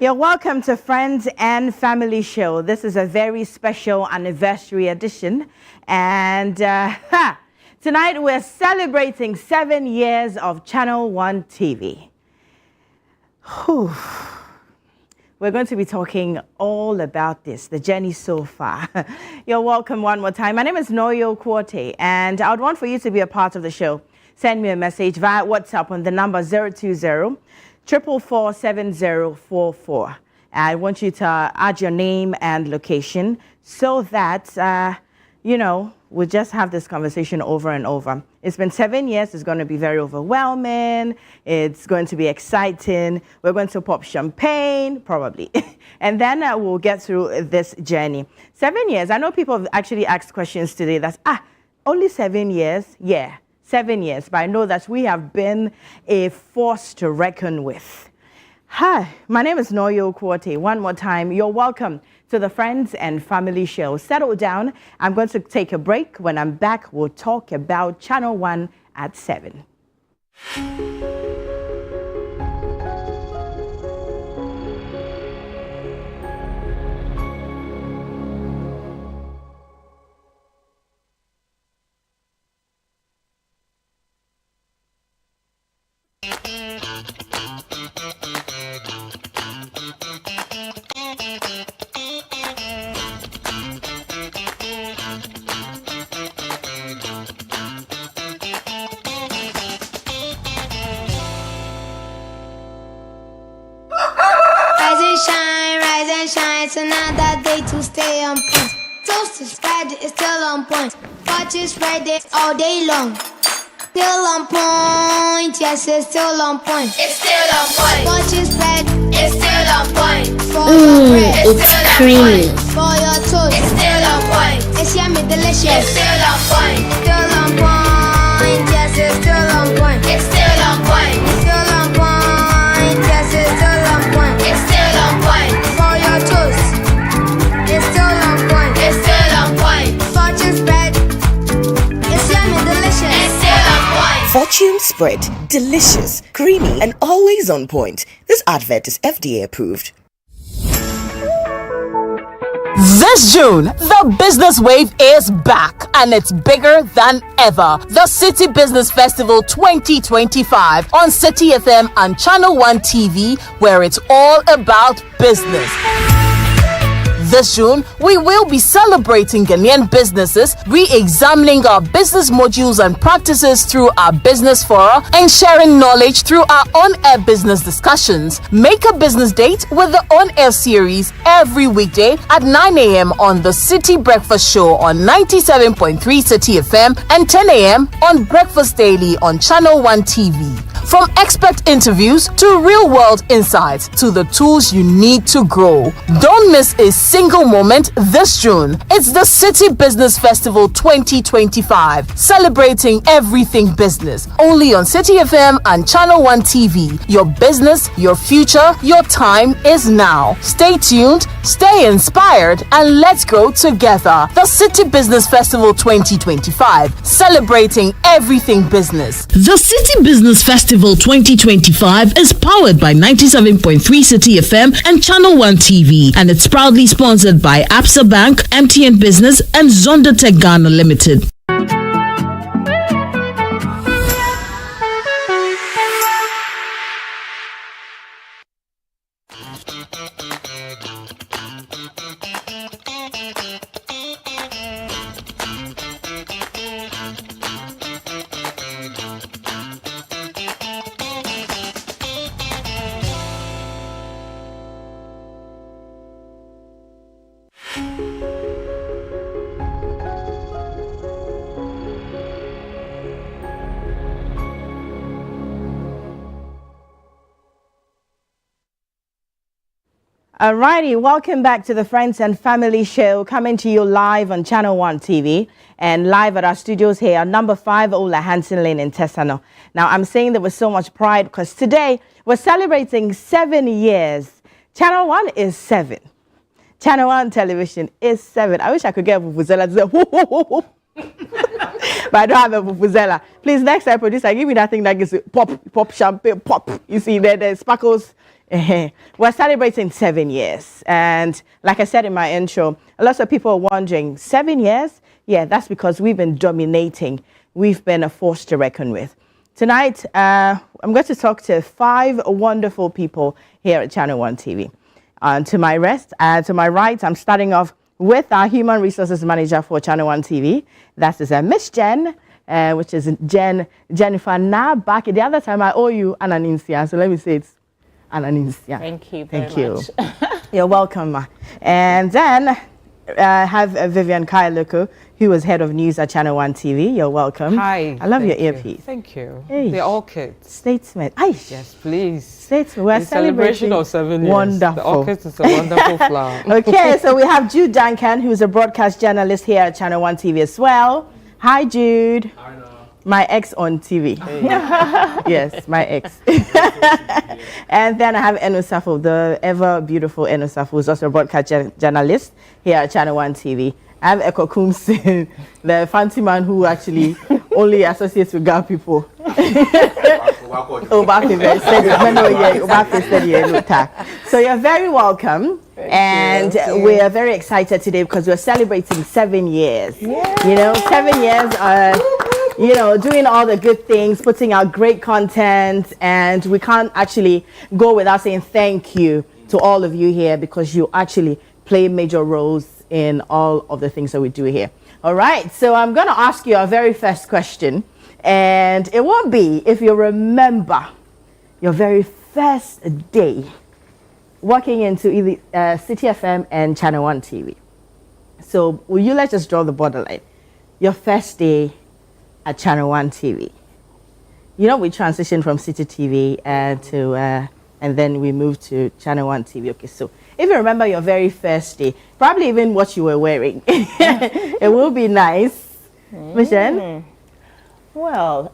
You're welcome to Friends and Family Show. This is a very special anniversary edition. And tonight we're celebrating 7 years of Channel One TV. Whew. We're going to be talking all about this, the journey so far. You're welcome one more time. My name is Noyo Kwote, and I would want for you to be a part of the show. Send me a message via WhatsApp on the number 020 444 7044. I want you to add your name and location so that, we'll just have this conversation over and over. It's been 7 years. It's going to be very overwhelming. It's going to be exciting. We're going to pop champagne, probably. And then we'll get through this journey. 7 years. I know people have actually asked questions today. That's, only 7 years? Yeah. 7 years, but I know that we have been a force to reckon with. Hi, my name is Noyo Kwote. One more time, you're welcome to the Friends and Family Show. Settle down. I'm going to take a break. When I'm back, we'll talk about Channel One at 7. It's another day to stay on point. Toast is Friday, it's still on point. Watch is Friday all day long. Still on point, yes, it's still on point. It's still on point. Watch is bread, it's still on point. For your bread, it's creamy. For your toast, it's still on point. It's yummy, delicious. It's still on point. Still on point, yes, it's still on point. It's still on point. Still on point, yes, it's still on point. It's still on point. For your toast, it's still on point. It's still on point. Fortune spread, it's yummy, delicious. It's still on point. Fortune spread, delicious, creamy, and always on point. This advert is FDA approved. This June, the business wave is back and it's bigger than ever. The City Business Festival 2025 on City FM and Channel One TV, where it's all about business. This June, we will be celebrating Ghanaian businesses, re-examining our business modules and practices through our business fora, and sharing knowledge through our on-air business discussions. Make a business date with the on-air series every weekday at 9 a.m. on the City Breakfast Show on 97.3 City FM and 10 a.m. on Breakfast Daily on Channel One TV. From expert interviews to real-world insights to the tools you need to grow. Don't miss a single moment this June. It's the City Business Festival 2025, celebrating everything business. Only on City FM and Channel One TV. Your business, your future, your time is now. Stay tuned, stay inspired, and let's grow together. The City Business Festival 2025, celebrating everything business. The City Business Festival 2025 is powered by 97.3 City FM and Channel One TV, and it's proudly sponsored by Absa Bank, MTN Business, and Zonda Tech Ghana Limited. Alrighty, welcome back to the Friends and Family Show, coming to you live on Channel One TV and live at our studios here at number 5 Ola Hansen Lane in Tesano. Now, I'm saying that with so much pride because today we're celebrating 7 years. Channel One is 7. Channel One television is 7. I wish I could get a vuvuzela to say, whoop, whoop, whoop, whoop. But I don't have a vuvuzela. Please, next time, producer, give me that thing that gives pop, pop, champagne, pop. You see, there sparkles We're celebrating 7 years. And like I said in my intro, a lot of people are wondering, 7 years? Yeah, that's because we've been dominating. We've been a force to reckon with. Tonight, I'm going to talk to 5 wonderful people here at Channel One TV. To my right, I'm starting off with our Human Resources Manager for Channel One TV. That is Miss Jen, which is Jennifer. Now, back the other time, I owe you an Ananinsia, so let me say it's Ananinsia. Thank you very much. You're welcome, ma. And then have Vivian Kailuku, who was head of news at Channel One TV. You're welcome. Hi. I love your earpiece. Thank you. Hey. They're all kids. Statesman. Aish. Yes, please. Statesman. We're In celebration of 7 years. Wonderful. The orchid is a wonderful flower. Okay, so we have Jude Duncan, who's a broadcast journalist here at Channel One TV as well. Hi, Jude. Hi, no. My ex on TV. Hey. Yes, my ex. And then I have Eno Safo, the ever beautiful Eno Safo, who's also a broadcast journalist here at Channel One TV. I have Eko Kumsin, the fancy man who actually only associates with Ghana people. So you're very welcome. And we are very excited today because we're celebrating 7 years. Yeah. You know, 7 years, doing all the good things, putting out great content, and we can't actually go without saying thank you to all of you here because you actually play major roles in all of the things that we do here. All right, so I'm going to ask you our very first question, and it won't be if you remember your very first day walking into either City FM and Channel One TV. So let's just draw the borderline. Your first day at Channel One TV. You know, we transitioned from City TV and then we moved to Channel One TV. Okay, so if you remember your very first day, probably even what you were wearing, it will be nice. Michelle? Well,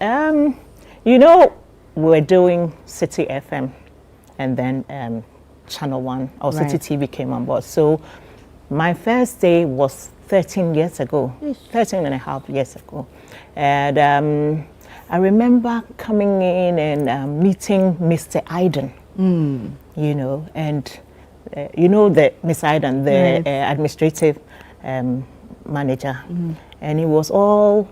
we're doing City FM and then Channel One or City TV came on board. So my first day was 13 years ago, 13 and a half years ago. And I remember coming in and meeting Mr. Aiden, and the Mr. Aiden, the administrative manager, and he was all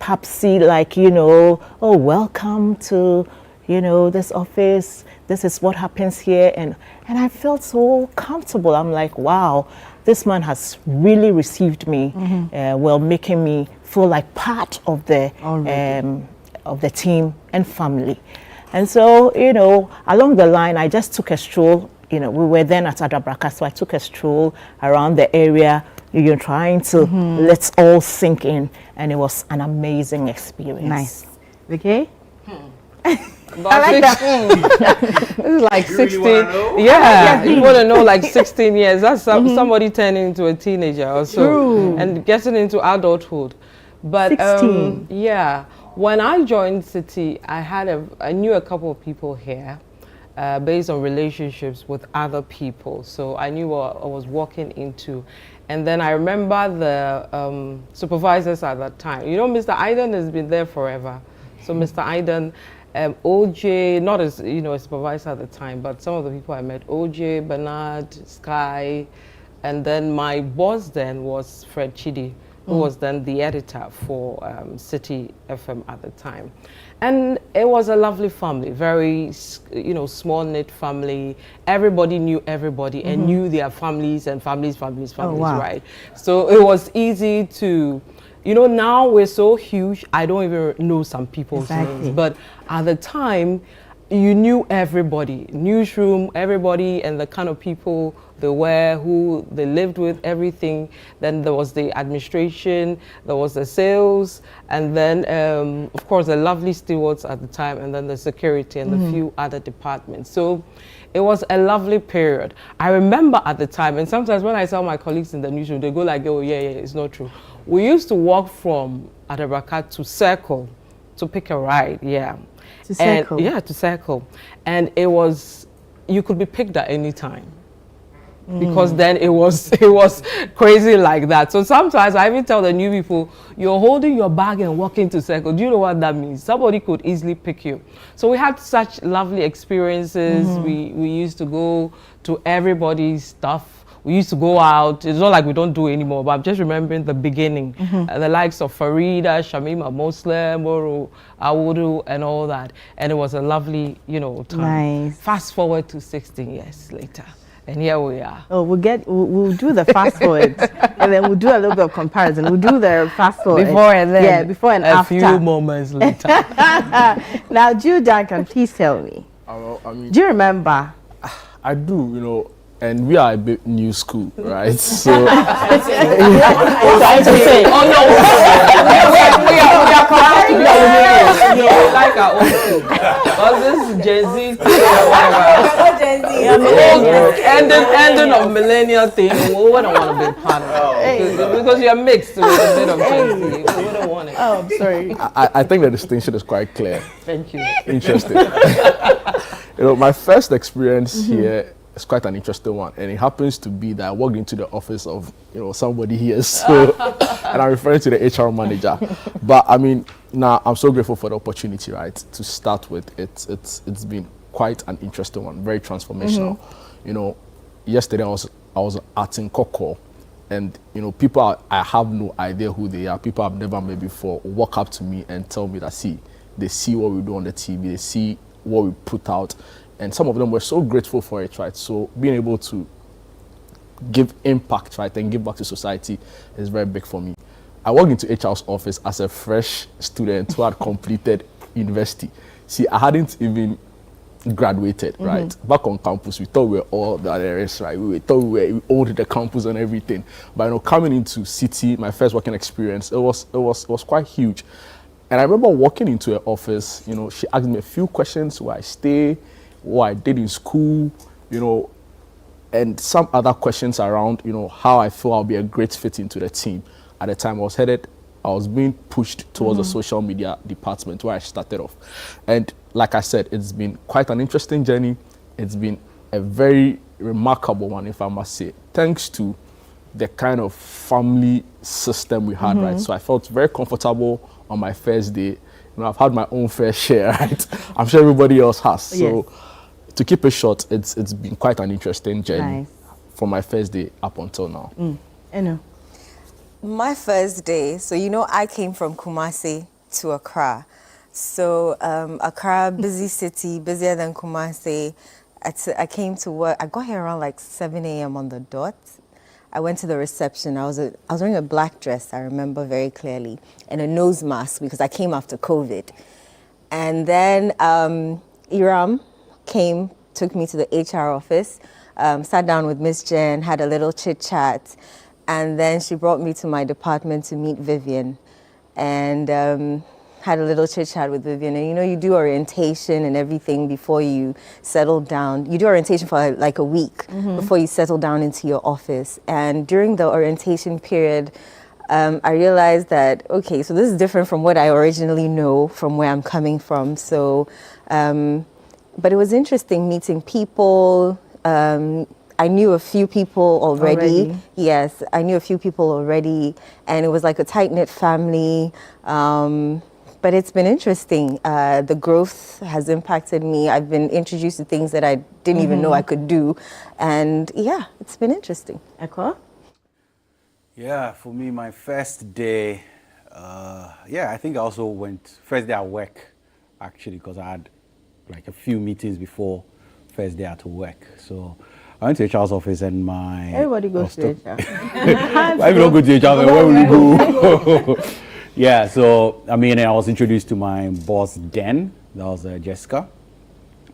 papsy, like, oh, welcome to, this office, this is what happens here. And I felt so comfortable. I'm like, wow, this man has really received me, making me feel like part of the team and family. And so, along the line, I just took a stroll. We were then at Adabraka, so I took a stroll around the area, trying to let's all sink in, and it was an amazing experience. Nice. Okay. I like that. This is like 16. You want to know, like 16 years. That's somebody turning into a teenager or so, and getting into adulthood. But 16. When I joined City, I knew a couple of people here, based on relationships with other people. So I knew what I was walking into. And then I remember the supervisors at that time. Mr. Aiden has been there forever. So Mr. Aiden, OJ, not as a supervisor at the time, but some of the people I met, OJ, Bernard, Sky, and then my boss then was Fred Chidi, who was then the editor for City FM at the time. And it was a lovely family, very, small-knit family. Everybody knew everybody and knew their families and families, right? So it was easy to, now we're so huge, I don't even know some people's names. But at the time, you knew everybody, newsroom, everybody, and the kind of people they were, who they lived with, everything. Then there was the administration, there was the sales, and then, of course, the lovely stewards at the time, and then the security and the few other departments. So it was a lovely period. I remember at the time, and sometimes when I tell my colleagues in the newsroom, they go like, oh, yeah, it's not true. We used to walk from Adabraka to Circle to pick a ride, To Circle? To Circle. And it was, you could be picked at any time. because then it was crazy like that. So sometimes I even tell the new people, you're holding your bag and walking to circle. Do you know what that means? Somebody could easily pick you. So we had such lovely experiences. We used to go to everybody's stuff. We used to go out. It's not like we don't do it anymore, but I'm just remembering the beginning. The likes of Farida, Shamima Muslim, Moro, Awudu, and all that. And it was a lovely, time. Nice. Fast forward to 16 years later. And here we are. Oh, we'll do the fast forward, and then we'll do a little bit of comparison. We'll do the fast forward. Before and then. Yeah, before and after. A few moments later. Now, Jude Duncan, please tell me. Do you remember? I do, and we are a bit new school, right? So trying to say, oh no, we are comparing to the like our own school. Because this is Gen Z thing or whatever. Ending of millennial thing. We wouldn't want to be part of it. Because you're mixed with a bit of Gen Z. We wouldn't want it. Oh, I'm sorry. I think the distinction is quite clear. Thank you. Interesting. My first experience here is quite an interesting one, and it happens to be that I walked into the office of somebody here, so and I'm referring to the HR manager. But now I'm so grateful for the opportunity, right, to start with. It's been quite an interesting one, very transformational. Yesterday I was at Nkoko, and people I have no idea who they are. People I've never met before walk up to me and tell me that they see what we do on the TV, they see what we put out. And some of them were so grateful for it, right? So being able to give impact, right, and give back to society is very big for me. I walked into HR's office as a fresh student who had completed university. See, I hadn't even graduated, right? Back on campus, we thought we were all that there is, right? We thought we owned the campus and everything. But coming into City, my first working experience, it was quite huge. And I remember walking into her office. She asked me a few questions: where I stay, what I did in school, and some other questions around, how I feel I'll be a great fit into the team. At the time I was being pushed towards the social media department where I started off. And like I said, it's been quite an interesting journey. It's been a very remarkable one, if I must say, thanks to the kind of family system we had, right? So I felt very comfortable on my first day. I've had my own fair share, right? I'm sure everybody else has. So to keep it short, it's been quite an interesting journey from my first day up until now. My first day, so I came from Kumasi to Accra. So Accra, busy city, busier than Kumasi. I came to work. I got here around like 7 a.m. on the dot. I went to the reception. I was wearing a black dress, I remember very clearly, and a nose mask because I came after COVID. And then Iram came, took me to the HR office, sat down with Miss Jen, had a little chit chat, and then she brought me to my department to meet Vivian, and had a little chit chat with Vivian. And you do orientation and everything before you settle down. You do orientation for like a week before you settle down into your office. And during the orientation period, I realized that, okay, so this is different from what I originally know from where I'm coming from. So, but it was interesting meeting people. I knew a few people already. Yes, I knew a few people already. And it was like a tight-knit family. But it's been interesting. The growth has impacted me. I've been introduced to things that I didn't even know I could do. And yeah, it's been interesting. Eko? Yeah, for me, my first day, I think I also went, first day at work, actually, because I had like a few meetings before first day at work. So I went to HR's office and Everybody goes to HR. Why you don't go to HR? Where will you go? Yeah, so, I was introduced to my boss, Dan. That was Jessica.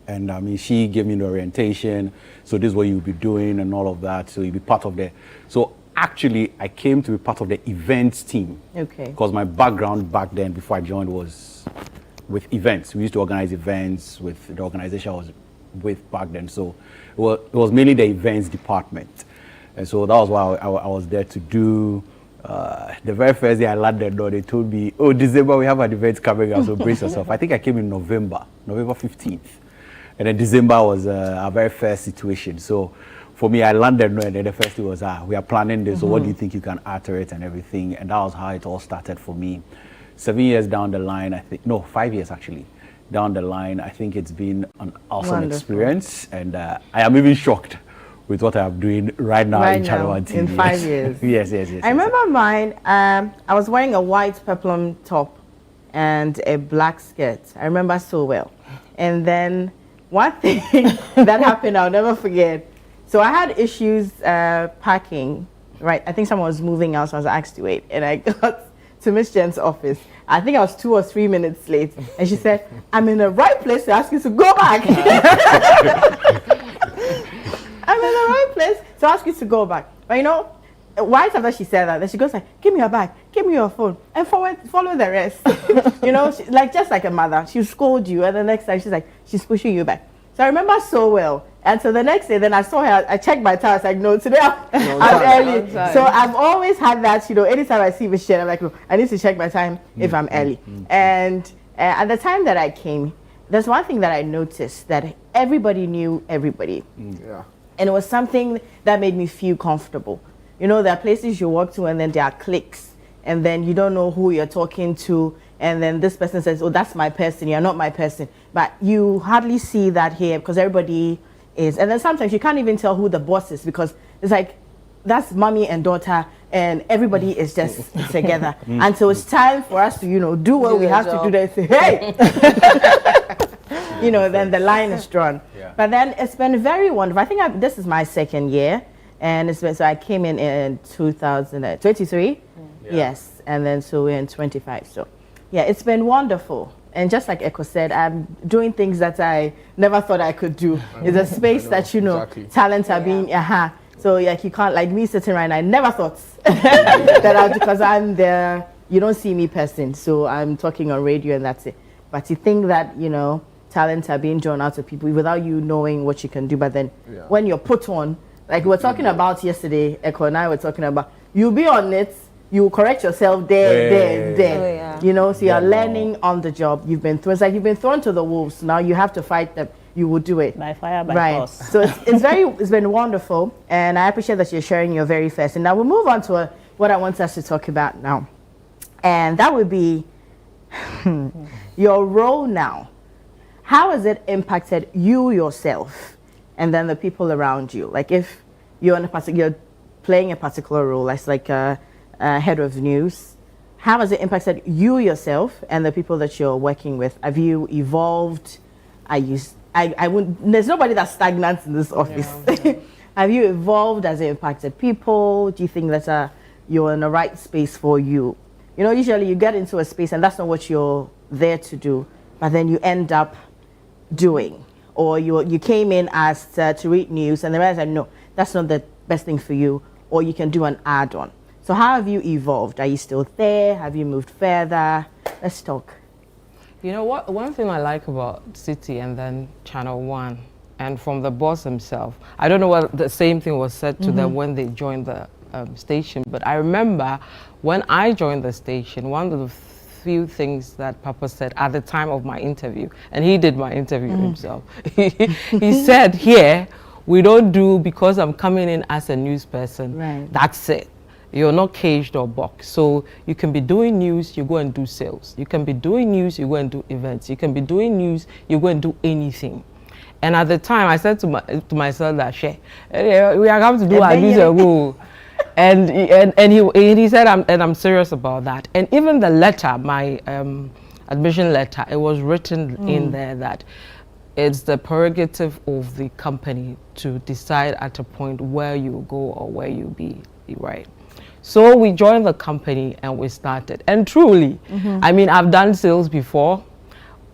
And, she gave me the orientation. So this is what you'll be doing and all of that. So you'll be part of the... So actually, I came to be part of the events team. Okay. Because my background back then, before I joined, was with events. We used to organize events with the organization I was with back then. So it was mainly the events department. And so that was what I was there to do. The very first day I landed the door, they told me, oh, December we have an event coming up, so brace yourself. I think I came in November 15th. And then December was our very first situation. So for me, I landed and then the first thing was, we are planning this. So what do you think you can add to it and everything? And that was how it all started for me. 7 years down the line, I think, no, 5 years actually. Down the line, I think it's been an awesome experience. And I am even shocked with what I'm doing right now in Channel 1 TV. In 5 years. Yes. I remember mine, I was wearing a white peplum top and a black skirt. I remember so well. And then one thing that happened, I'll never forget. So I had issues packing, right? I think someone was moving out, so I was asked to wait. And I got to Miss Jen's office. I think I was 2 or 3 minutes late. And she said, I'm in the right place to ask you to go back. I'm in the right place to ask you to go back. But you know, right after she said that, then she goes like, give me your bag, give me your phone, and follow the rest. You know, like just like a mother, she'll scold you, and the next time she's like, she's pushing you back. So I remember so well. And so the next day, then I saw her, I checked my time, I was like, no, today I'm early. So I've always had that, you know, anytime I see Michelle, I'm like, no, I need to check my time if I'm early. And at the time that I came, there's one thing that I noticed, that everybody knew everybody. Yeah. And it was something that made me feel comfortable. You know, there are places you walk to and then there are cliques, and then you don't know who you're talking to, and then this person says, oh, that's my person, you're not my person. But you hardly see that here because everybody is. And then sometimes you can't even tell who the boss is because it's like, that's mommy and daughter, and everybody is just together. And so it's time for us to, you know, do what we have to do. They say, hey! You know, then the line is drawn. Yeah. But then it's been very wonderful. I think this is my second year. And it's been, so I came in 2023. Yes. And then so we're in 25. So yeah, it's been wonderful. And just like Echo said, I'm doing things that I never thought I could do. It's a space that, you know, talents are being, So like you can't, like me sitting right now, I never thought that because I'm there, you don't see me person. So I'm talking on radio and that's it. But you think that, you know, talents are being drawn out of people without you knowing what you can do. But then when you're put on, like we were talking about yesterday, Echo and I were talking about, you'll be on it, you correct yourself there. You know, so you're learning on the job. You've been thrown, it's like you've been thrown to the wolves. Now you have to fight them. You will do it. By fire, by force. So it's been wonderful. And I appreciate that you're sharing your very first. And now we'll move on to what I want us to talk about now. And that would be your role now. How has it impacted you yourself and then the people around you? Like if you're you're playing a particular role, like a head of news, how has it impacted you yourself and the people that you're working with? Have you evolved? There's nobody that's stagnant in this office. Have you evolved? Has it impacted people? Do you think that you're in the right space for you? You know, usually you get into a space and that's not what you're there to do, but then you end up doing, or you came in asked to read news and the rest said, no, that's not the best thing for you, or you can do an add-on. So how have you evolved? Are you still there? Have you moved further? Let's talk. You know what? One thing I like about City and then Channel 1, and from the boss himself, I don't know what the same thing was said to them when they joined the station, but I remember when I joined the station, one of the few things that Papa said at the time of my interview, and he did my interview himself. He said, here, we don't do because I'm coming in as a news person. Right. That's it. You're not caged or boxed. So you can be doing news, you go and do sales. You can be doing news, you go and do events. You can be doing news, you go and do anything. And at the time, I said to myself that, we are going to do our news. And he said, I'm serious about that. And even the letter, my admission letter, it was written in there that it's the prerogative of the company to decide at a point where you go or where you be, right? So we joined the company and we started. And truly, I mean, I've done sales before.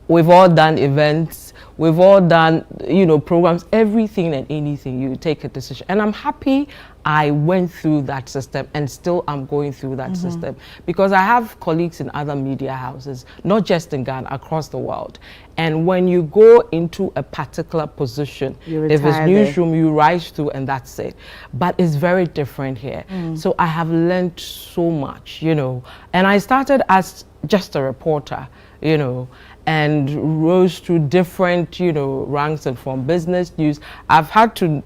We've all done events. We've all done, you know, programs, everything and anything. You take a decision. And I'm happy I went through that system and still I'm going through that system, because I have colleagues in other media houses, not just in Ghana, across the world. And when you go into a particular position, if it's newsroom, you rise through and that's it. But it's very different here. So I have learned so much, you know. And I started as just a reporter, you know. and rose through different, ranks, and from business news. I've had to,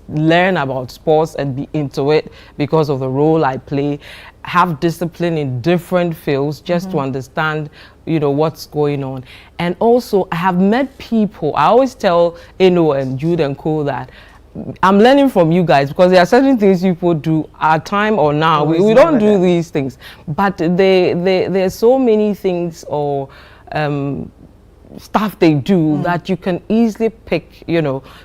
learn about sports and be into it because of the role I play, have discipline in different fields just to understand, what's going on. And also I have met people. I always tell Eno and Jude and Co that I'm learning from you guys, because there are certain things people do at time or now. We don't do these things, but there's so many things or stuff they do that you can easily pick,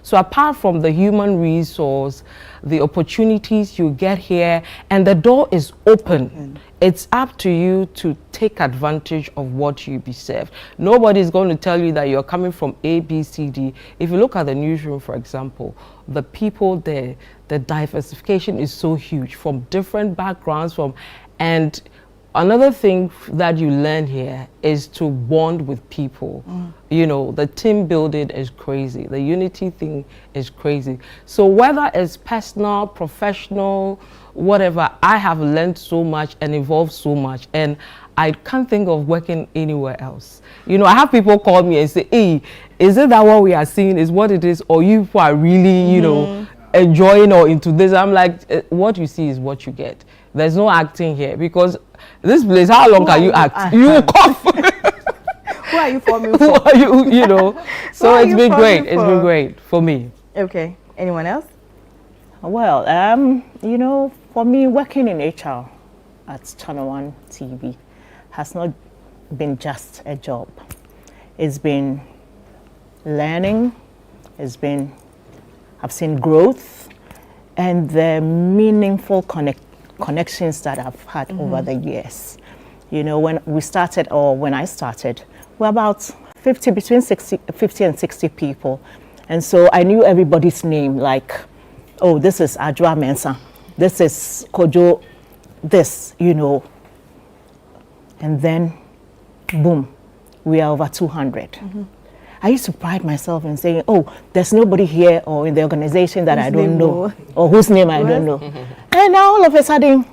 So apart from the human resource, the opportunities you get here, and the door is open. It's up to you to take advantage of what you be served. Nobody's going to tell you that you're coming from A, B, C, D. If you look at the newsroom, for example, the people there, the diversification is so huge from different backgrounds, and another thing that you learn here is to bond with people. The team building is crazy. The unity thing is crazy. So whether it's personal, professional, whatever, I have learned so much and evolved so much. And I can't think of working anywhere else. I have people call me and say, hey, is it that what we are seeing is what it is? Or you are really, enjoying or into this? I'm like, what you see is what you get. There's no acting here, because this place, how long can you act? You will cough. Who are you forming Who for? are you, So it's been great. It's been great for me. Okay. Anyone else? Well, for me, working in HR at Channel One TV has not been just a job. It's been learning. I've seen growth and the meaningful connections that I've had over the years. When we started, or when I started, we're about between 50 and 60 people. And so I knew everybody's name, like, oh, this is Adjoa Mensah, this is Kojo, this, And then, boom, we are over 200. I used to pride myself in saying, oh, there's nobody here or in the organization that I don't know, or whose name I don't know. And now all of a sudden,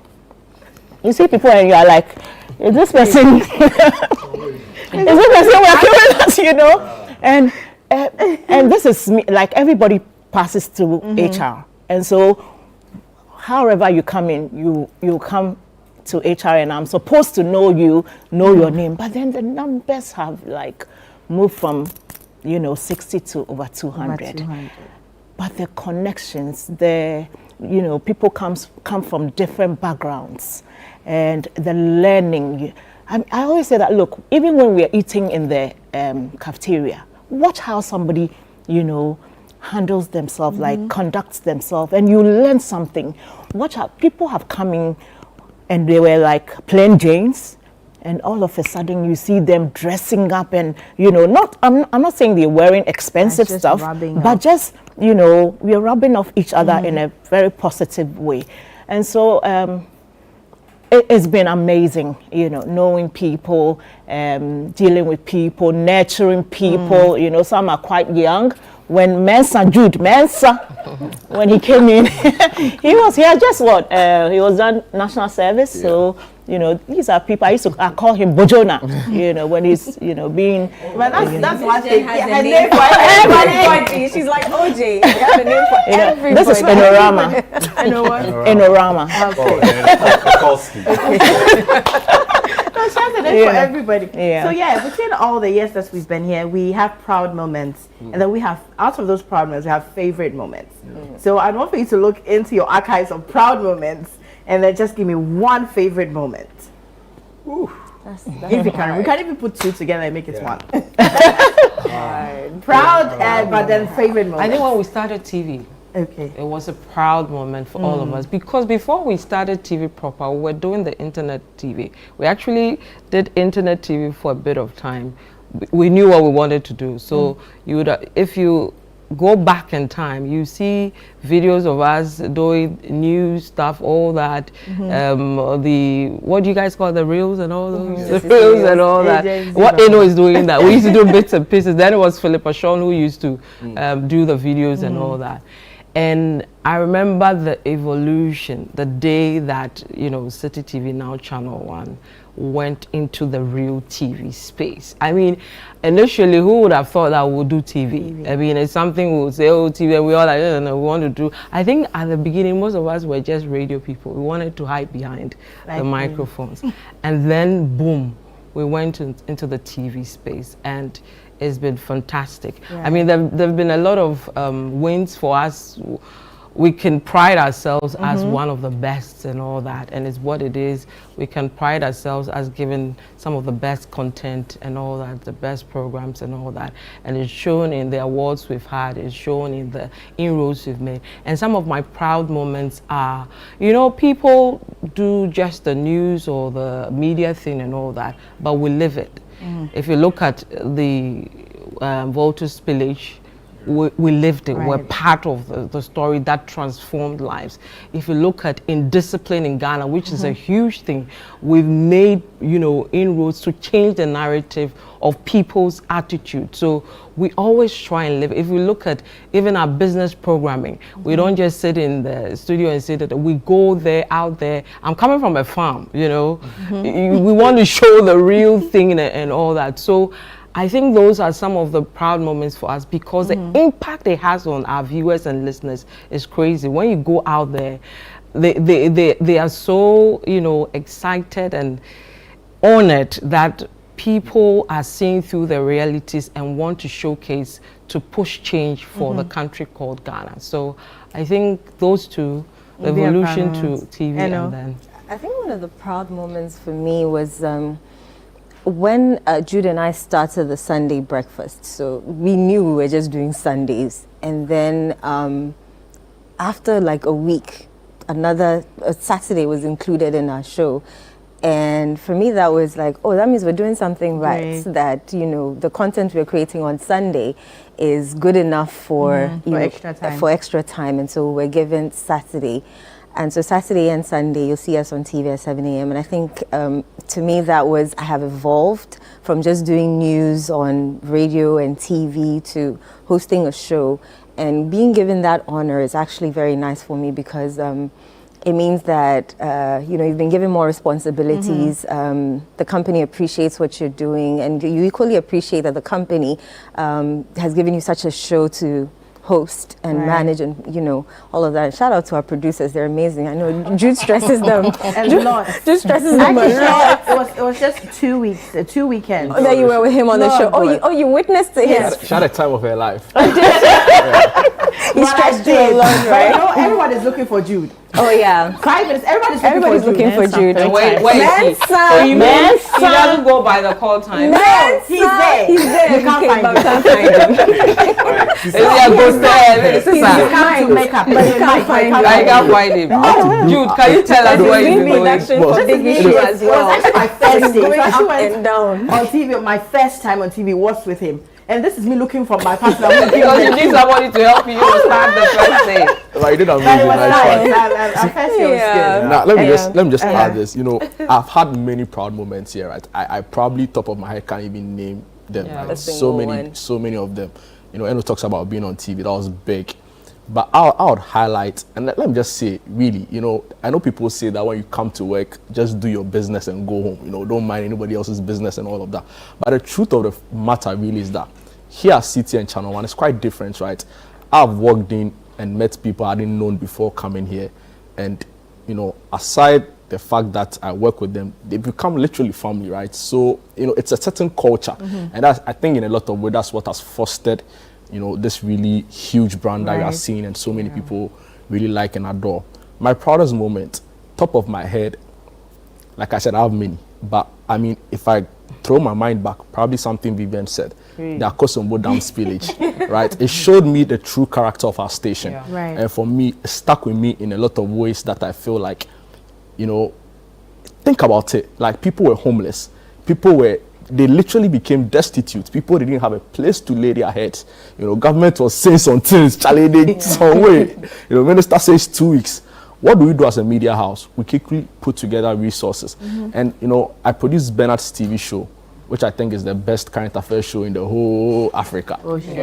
you see people and you are like, is this person, working with us, And this is me, like everybody passes through HR. And so, however you come in, you come to HR, and I'm supposed to know you, know your name. But then the numbers have moved from, 60 to over 200. But the connections, people come from different backgrounds, and the learning. I always say that, look, even when we're eating in the cafeteria, watch how somebody, handles themselves, conducts themselves, and you learn something. Watch how people have come in and they were like plain Janes, and all of a sudden you see them dressing up and, I'm not saying they're wearing expensive stuff, but just, we're rubbing off each other in a very positive way. And so it's been amazing, knowing people, dealing with people, nurturing people. Some are quite young. When Jude Mensah, when he came in, he was here just he was done national service. Yeah. So, these are people, I call him Bojona, when he's, being. But that's one thing. Has a name for everybody. She's like OJ. She has a name for everybody. This is Enorama. Enorama. No, she has a name for everybody. Yeah. So within all the years that we've been here, we have proud moments, and then we have, out of those proud moments, we have favorite moments. So I'd want for you to look into your archives of proud moments, and then just give me one favorite moment. Ooh. That's if you can, we can't even put two together and make it one. Proud, but then favorite moment. I think when we started TV, okay, it was a proud moment for all of us, because before we started TV proper, we were doing the internet TV. We actually did internet TV for a bit of time. We knew what we wanted to do. So you would, if you go back in time, you see videos of us doing new stuff, all that. The, what do you guys call the reels and all those? The reels and all that. What Eno is doing that. We used to do bits and pieces. Then it was Philippa Sean who used to do the videos and all that. And I remember the evolution, the day that, you know, City TV, now Channel One, went into the real TV space. I mean, initially, who would have thought that we would do TV? I mean, it's something we would say, oh, TV, and we all like, no, we want to do. I think at the beginning, most of us were just radio people. We wanted to hide behind the microphones. And then, boom, we went into the TV space, and it's been fantastic. Yeah. I mean, there have been a lot of wins for us. We can pride ourselves as one of the best and all that, and it's what it is. We can pride ourselves as giving some of the best content and all that, the best programs and all that. And it's shown in the awards we've had, it's shown in the inroads we've made. And some of my proud moments are, you know, people do just the news or the media thing and all that, but we live it. If you look at the Volta spillage, we lived it. Right. We're part of the story that transformed lives. If you look at indiscipline in Ghana, which is a huge thing, we've made, you know, inroads to change the narrative of people's attitude. So we always try and live. If we look at even our business programming, we don't just sit in the studio and say that. We go there, out there. I'm coming from a farm, you know. We want to show the real thing and all that. So I think those are some of the proud moments for us, because the impact it has on our viewers and listeners is crazy. When you go out there, they are so, you know, excited and honored that people are seeing through their realities and want to showcase to push change for the country called Ghana. So I think those two, the evolution to TV and then. I think one of the proud moments for me was when Jude and I started the Sunday breakfast. So we knew we were just doing Sundays. And then after like a week, another Saturday was included in our show. And for me, that was like, oh, that means we're doing something right. That, you know, the content we're creating on Sunday is good enough for, for extra time. And so we're given Saturday. And so Saturday and Sunday, you'll see us on TV at 7 a.m. And I think to me that was, I have evolved from just doing news on radio and TV to hosting a show. And being given that honor is actually very nice for me, because it means that, you know, you've been given more responsibilities. The company appreciates what you're doing, and you equally appreciate that the company has given you such a show to host and manage, and you know, all of that. Shout out to our producers, they're amazing. I know Jude stresses them. Jude stresses them a lot. It was just 2 weeks, 2 weekends. Oh, that you were with him on the show. Oh, you witnessed it. Yes. She had a time of her life. He stressed you a lot, right? You know, everyone is looking for Jude. Oh yeah. 5 minutes. Everybody's looking for Jude. Wait. Mensa. He doesn't go by the call time. Mensa. He's there. You can't find him. He's come to make up. I can't find him. Jude, can you tell us where he's going? That's a big issue as well. It was actually my first day. Going I up went and down on TV. My first time on TV was with him. And this is me looking for my partner. Because you need somebody to help you start the first day. Like, you did amazing. Now, let me just add this. You know, I've had many proud moments here. Right? I probably, top of my head, can't even name them. Yeah. Right? So many of them. You know, Eno talks about being on TV. That was big. But I would highlight, and let me just say, really, you know, I know people say that when you come to work, just do your business and go home. You know, don't mind anybody else's business and all of that. But the truth of the matter really is that here at City and Channel One, it's quite different, right? I've walked in and met people I didn't know before coming here. And, you know, aside the fact that I work with them, they become literally family, right? So, you know, it's a certain culture. And that's, I think in a lot of ways, that's what has fostered, you know, this really huge brand that you are seeing and so many people really like and adore. My proudest moment, top of my head, like I said, I have many. But, I mean, if I throw my mind back, probably something Vivian said, the Akosombo Dam spillage, right? It showed me the true character of our station. And for me, it stuck with me in a lot of ways that I feel like, you know, think about it. Like, people were homeless. They literally became destitute. People didn't have a place to lay their heads. You know, government was saying some things, challenging some way. You know, minister says 2 weeks. What do we do as a media house? We quickly put together resources. And, you know, I produced Bernard's TV show which I think is the best current affairs show in the whole Africa. Oh, sure.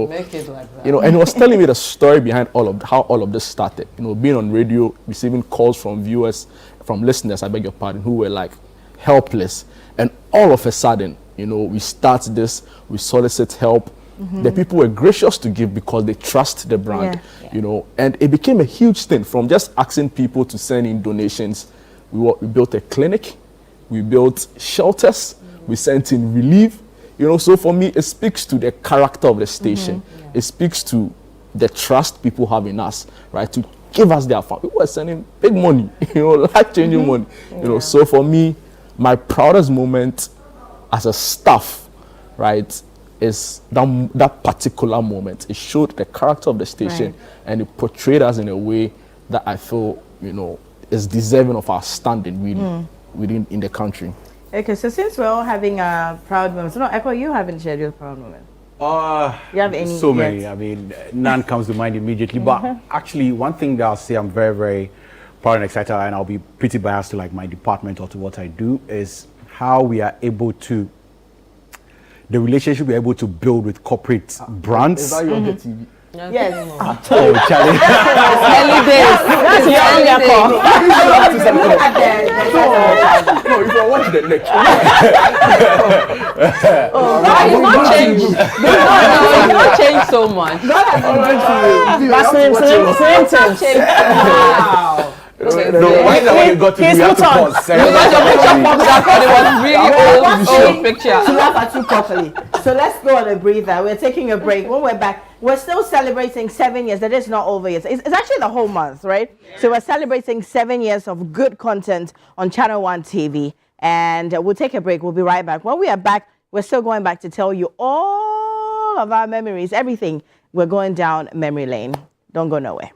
Make it like that. And he was telling me the story behind how all of this started. Being on radio, receiving calls from viewers, from listeners, I beg your pardon, who were like helpless. And all of a sudden, we start this, we solicit help. The people were gracious to give because they trust the brand, and it became a huge thing from just asking people to send in donations. We built a clinic, we built shelters, we sent in relief, so for me, it speaks to the character of the station. It speaks to the trust people have in us, right? To give us their fund. People are sending big money, life-changing money, so for me, my proudest moment as a staff, right, is that particular moment. It showed the character of the station, and it portrayed us in a way that I feel, is deserving of our standing really within in the country. Okay, so since we're all having proud moments, Echo, you haven't shared your proud moment. You have any? So many. I mean, none comes to mind immediately. But actually, one thing that I'll say I'm very, very proud and excited, and I'll be pretty biased to like my department or to what I do, is how we are able to. The relationship we're able to build with corporate brands. Is that you on the TV? Yes. Oh, Charlie. Early days. That's your earlier call. No, if you watch the lecture. He's not changed. He's not changed so much. Wow. No, why is that when you got to we have to pause? Because your picture popped up and it was really old picture. To laugh at you properly. So let's go on a breather. We're taking a break. When we're back, we're still celebrating 7 years. That is not over yet. It's actually the whole month, right? Yeah. So we're celebrating 7 years of good content on Channel One TV. And we'll take a break. We'll be right back. When we are back, we're still going back to tell you all of our memories, everything. We're going down memory lane. Don't go nowhere.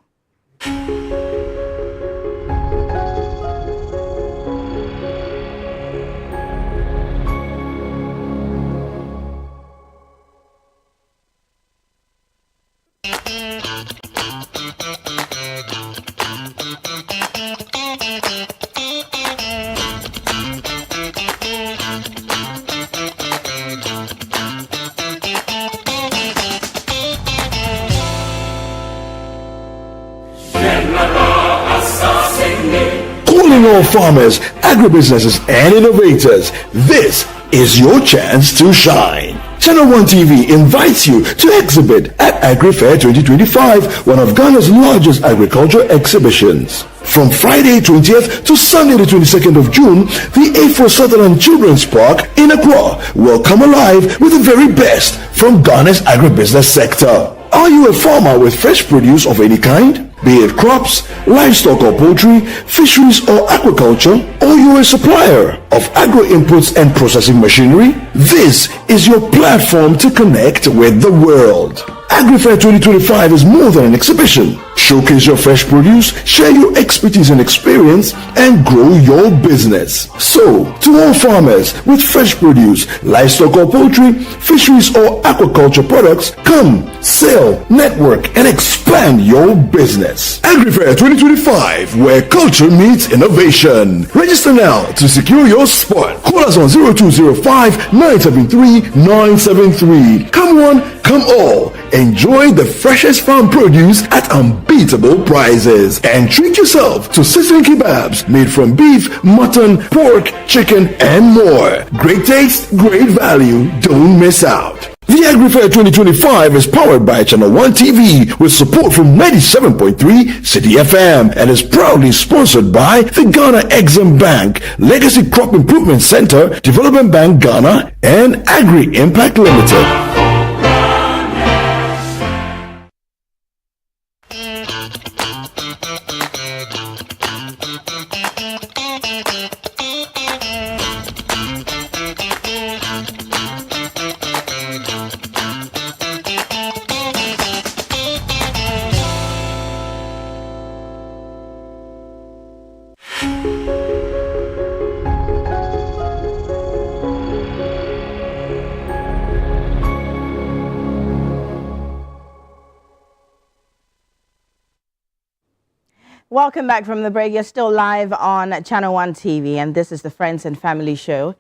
Calling all farmers, agribusinesses, and innovators, this is your chance to shine. Channel One TV invites you to exhibit at AgriFair 2025, one of Ghana's largest agriculture exhibitions. From Friday 20th to Sunday the 22nd of June, the A4 Sutherland Children's Park in Accra will come alive with the very best from Ghana's agribusiness sector. Are you a farmer with fresh produce of any kind? Be it crops, livestock or poultry, fisheries or aquaculture, or you're a supplier of agro-inputs and processing machinery, this is your platform to connect with the world. AgriFair 2025 is more than an exhibition. Showcase your fresh produce, share your expertise and experience, and grow your business. So, to all farmers with fresh produce, livestock or poultry, fisheries or aquaculture products, come, sell, network, and expand your business. AgriFair 2025, where culture meets innovation. Register now to secure your spot. Call us on 0205 973 973. Come one, come all. Enjoy the freshest farm produce at unbeatable prices. And treat yourself to sizzling kebabs made from beef, mutton, pork, chicken, and more. Great taste, great value. Don't miss out. The AgriFair 2025 is powered by Channel One TV with support from 97.3 City FM and is proudly sponsored by the Ghana Exim Bank, Legacy Crop Improvement Center, Development Bank Ghana, and Agri Impact Limited. Welcome back from the break. You're still live on Channel One TV, and this is the Friends and Family Show.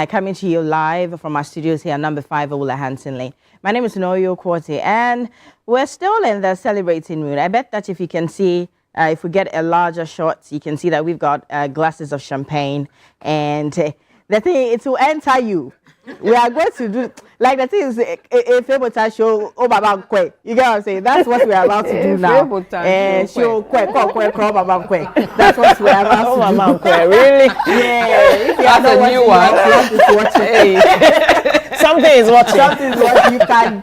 coming to you live from our studios here at number 5 Ola Hanson Lane. My name is Noyo Kwartey, and we're still in the celebrating mood. I bet that if you can see, if we get a larger shot, you can see that we've got glasses of champagne, and the thing, it will enter you. We are going to do, like the thing is, a favorite show, you get what I'm saying? That's what we are about to do now. Show that's what we are about to do. Really? Yeah. That's a new one. Something is watching. Something is watching. You can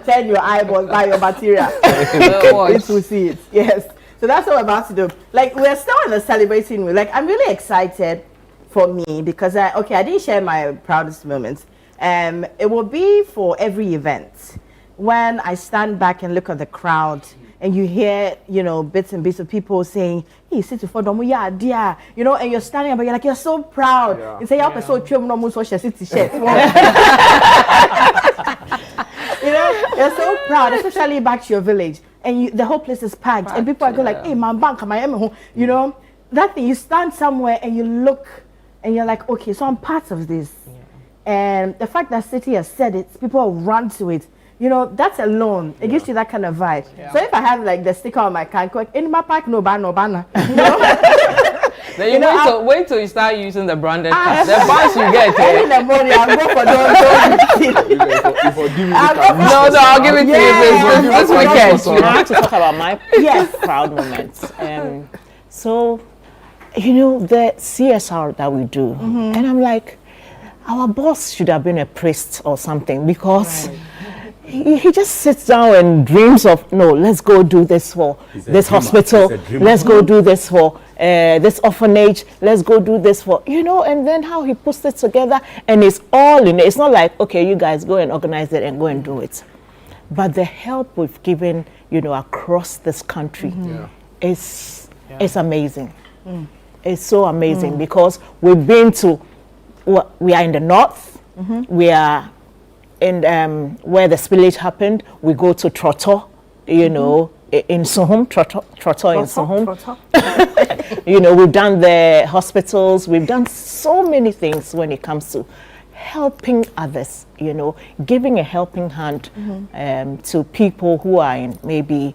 turn your eyeballs by your material. It will see it. Yes. So that's what we're about to do. Like, we're still in the celebrating mood. Like, I'm really excited for me because I didn't share my proudest moments. It will be for every event when I stand back and look at the crowd and you hear, bits and bits of people saying, "Hey, sit for them, yeah, dear," and you're standing up and you're so proud. Yeah. You say, "Yeah, so t-shirt." You're so proud, especially back to your village, and the whole place is packed, and people are going like, "Hey, my bank, my home," that thing. You stand somewhere and you look. And you're like, okay, so I'm part of this. Yeah. And the fact that City has said it, people will run to it. That's alone. It gives you that kind of vibe. Yeah. So if I have like the sticker on my car, in my park, no banner. Then you wait till you start using the branded cards. The bars you get. In the morning, I'll go for those. I'll give it to you this weekend. I have to talk about my proud moments. So, the CSR that we do, and I'm like, our boss should have been a priest or something, because he just sits down and dreams of, no, let's go do this for this hospital, let's go do this for this orphanage, let's go do this for, and then how he puts it together, and it's all in it. It's not like, okay, you guys go and organize it and go and do it. But the help we've given, across this country is amazing. It's so amazing because we've been to, we are in the north, we are in where the spillage happened. We go to Troto, in Sohom, Troto in Sohom. We've done the hospitals, we've done so many things when it comes to helping others, giving a helping hand to people who are in maybe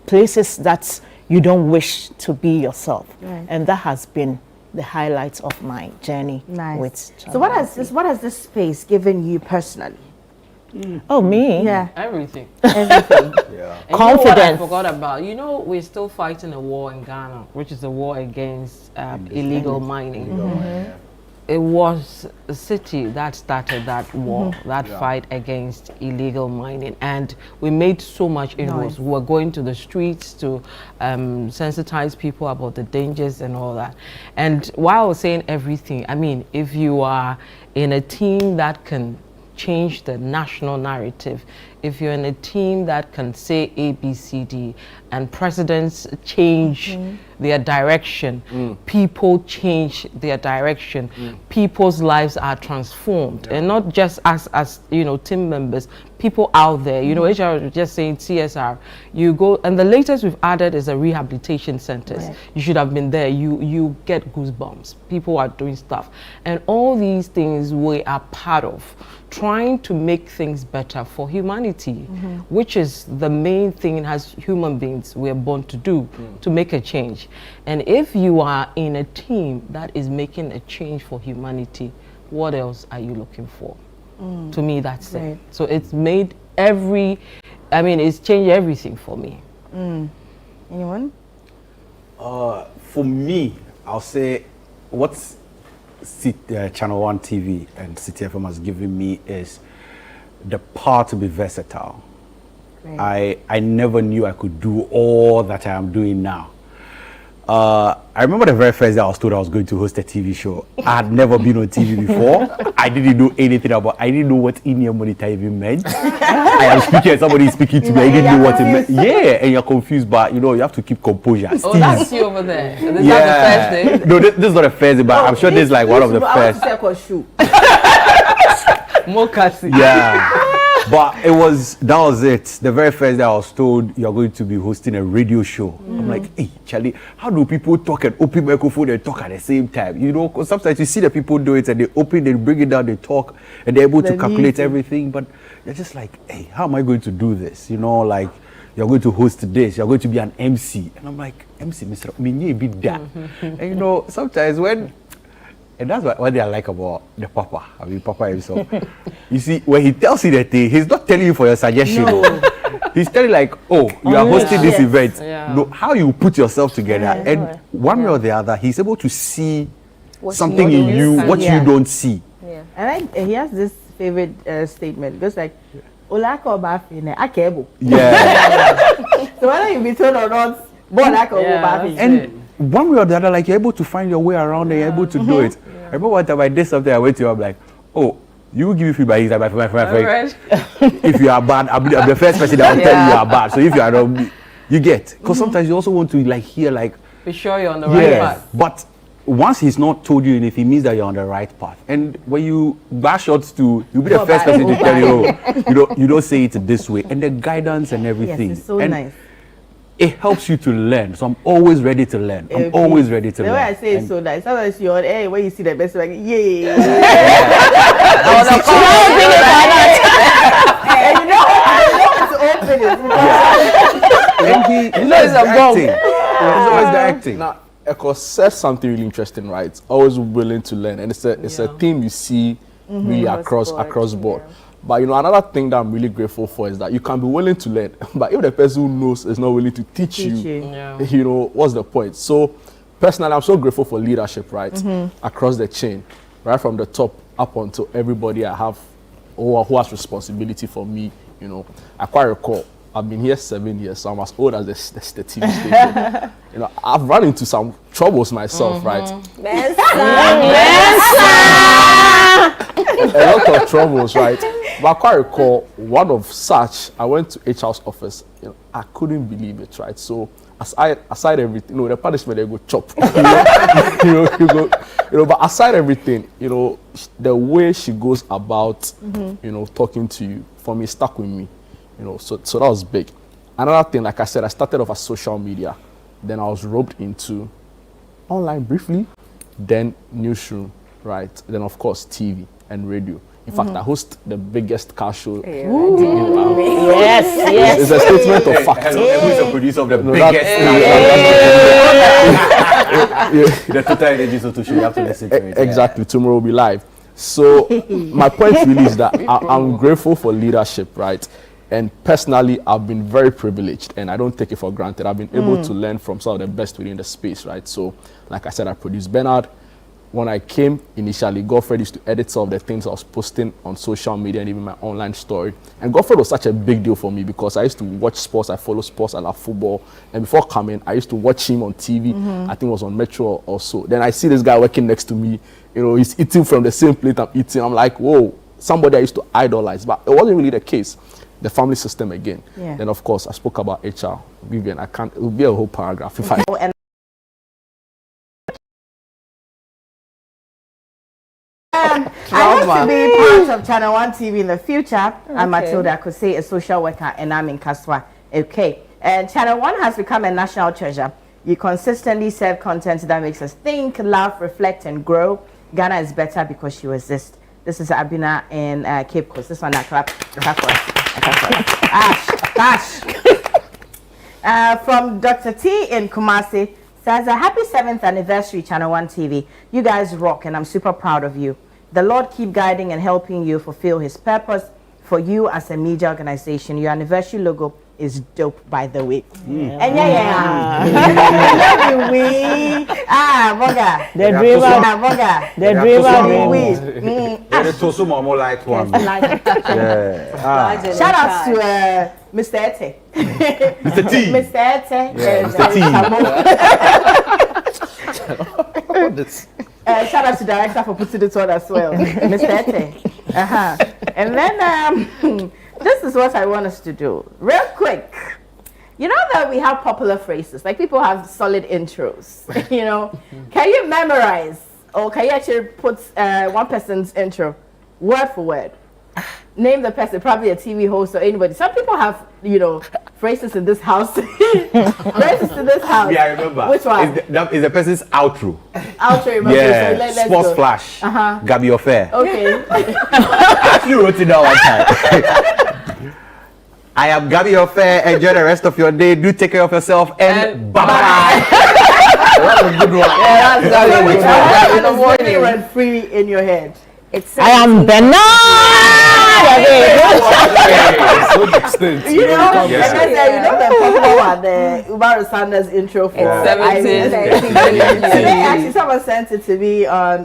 places that you don't wish to be yourself. Right. And that has been the highlight of my journey with Channel. So what has this space given you personally? Oh, me? Yeah. Everything. Confidence. What I forgot about, we're still fighting a war in Ghana, which is a war against illegal mining. It was a city that started that war, that fight against illegal mining, and we made so much inroads. We were going to the streets to sensitize people about the dangers and all that. And while I was saying everything, I mean, if you are in a team that can change the national narrative, if you're in a team that can say A, B, C, D, and presidents change their direction, people change their direction, people's lives are transformed, and not just us as team members, people out there. HR was just saying CSR. You go, and the latest we've added is a rehabilitation centers. Right. You should have been there. You get goosebumps. People are doing stuff, and all these things we are part of, trying to make things better for humanity, which is the main thing as human beings we are born to do, to make a change. And if you are in a team that is making a change for humanity, what else are you looking for? To me, that's it. So it's made it's changed everything for me. Anyone? For me, I'll say what's Channel 1 TV and City FM has given me is the power to be versatile. Right. I never knew I could do all that I am doing now. I remember the very first day I was told I was going to host a TV show. I had never been on TV before. I didn't know anything about. I didn't know what in-ear monitor even meant. I am speaking and somebody is speaking to me. I didn't know what it meant. Yeah, and you're confused, but you have to keep composure. Oh, that's you over there. Is that the first day? No, this is not the first day, but I'm sure this is like one of the first. Mokasi. Yeah. But that was it. The very first day I was told you're going to be hosting a radio show. I'm like, hey, Charlie, how do people talk and open microphone and talk at the same time? You know, because sometimes you see the people do it and they open, they bring it down, they talk, and they're able to calculate everything. But you're just like, hey, how am I going to do this? You know, like, you're going to host this, you're going to be an MC. And I'm like, MC, Mr. Minye be that. And you know, sometimes and that's what I like about the Papa. I mean, Papa himself. You see, when he tells you that thing, he's not telling you for your suggestion. No. He's telling like, oh, you are hosting this event. Yeah. No, how you put yourself together. And one way or the other, he's able to see something in you, what you don't see. Yeah. And he has this favorite statement. It goes like, Olako Bafine, Akebo. Yeah. So whether you be told or not, and one way or the other, like you're able to find your way around and you're able to do it. I remember one time I did something, I went to you, I'm like, oh, you will give me feedback. He's like, my friend. If you are bad, I'm the first person that will tell you are bad. So if you are not, you get. Because sometimes you also want to like hear like. Be sure you're on the right path. But once he's not told you anything, it means that you're on the right path. And when you bash shots to, you'll be the first person to tell you, you don't say it this way. And the guidance and everything. Yes, it's so nice. It helps you to learn. So I'm always ready to learn. I'm always ready to learn. The way I say it's so nice. Sometimes you're on air when you see the best, like, yay. And you know it's open. And he's always acting. Now, Eko said something really interesting, right? Always willing to learn. And it's a theme you see really across board. Yeah. But you know, another thing that I'm really grateful for is that you can be willing to learn, but if the person who knows is not willing to teach you, you know, what's the point? So personally, I'm so grateful for leadership, right? Across the chain, right from the top up until everybody I have or who has responsibility for me, you know. I quite recall, I've been here 7 years, so I'm as old as the TV station. You know, I've run into some troubles myself, right? A lot of troubles, right? But I quite recall one of such. I went to HR's office. You know, I couldn't believe it, right? So aside everything, you know, the punishment they go chop. But aside everything, you know, the way she goes about, you know, talking to you, for me, stuck with me. You know, so that was big. Another thing, like I said, I started off as social media. Then I was roped into online briefly, then newsroom, right? Then of course TV and radio. In fact, I host the biggest car show. Yes. It's a statement of fact. Who's the producer of the biggest? The Total Energy Soto show. You have to listen to it. Exactly. Tomorrow will be live. So my point really is that I'm grateful for leadership, right? And personally, I've been very privileged, and I don't take it for granted. I've been able to learn from some of the best within the space, right? So, like I said, I produced Bernard. When I came initially, Godfred used to edit some of the things I was posting on social media and even my online story. And Godfred was such a big deal for me because I used to watch sports. I follow sports. I love football. And before coming, I used to watch him on TV. I think it was on Metro also. Then I see this guy working next to me. You know, he's eating from the same plate I'm eating. I'm like, whoa, somebody I used to idolize. But it wasn't really the case. The family system again. Yeah. Then, of course, I spoke about HR. Vivian, it will be a whole paragraph if I... I want to be part of Channel 1 TV in the future. I'm Matilda Akosey, a social worker, and I'm in Kaswa. Okay. And Channel 1 has become a national treasure. You consistently serve content that makes us think, laugh, reflect, and grow. Ghana is better because you exist. This is Abina in Cape Coast. This one, clap for us. Ash. From Dr. T in Kumasi, says a happy 7th anniversary, Channel 1 TV. You guys rock, and I'm super proud of you. The Lord keep guiding and helping you fulfill his purpose for you as a media organization. Your anniversary logo is dope, by the way. And Boga. The dreamer. The Tosu Momo light one. Shout out to Mr. Ete. Mr. T. Mr. Ete. Mr. T. Shout out to director for putting it on as well, Mr. Ete. And then this is what I want us to do, real quick. You know that we have popular phrases, like people have solid intros. You know, can you memorize or can you actually put one person's intro word for word? name the person, probably a TV host or anybody. Some people have, phrases in this house. Phrases in this house. Yeah, I remember. Which one? That is the person's outro. Outro, remember? Yeah, So let's Sports go. Flash. Gabby Affair. Okay. I actually wrote it down one time. I am Gabby Affair. Enjoy the rest of your day. Do take care of yourself and bye bye. That's a good one. Yeah, that's a good one. in the morning, run free in your head. I am You know, the popular one, the Umaru Sanders intro for Actually, someone sent it to me on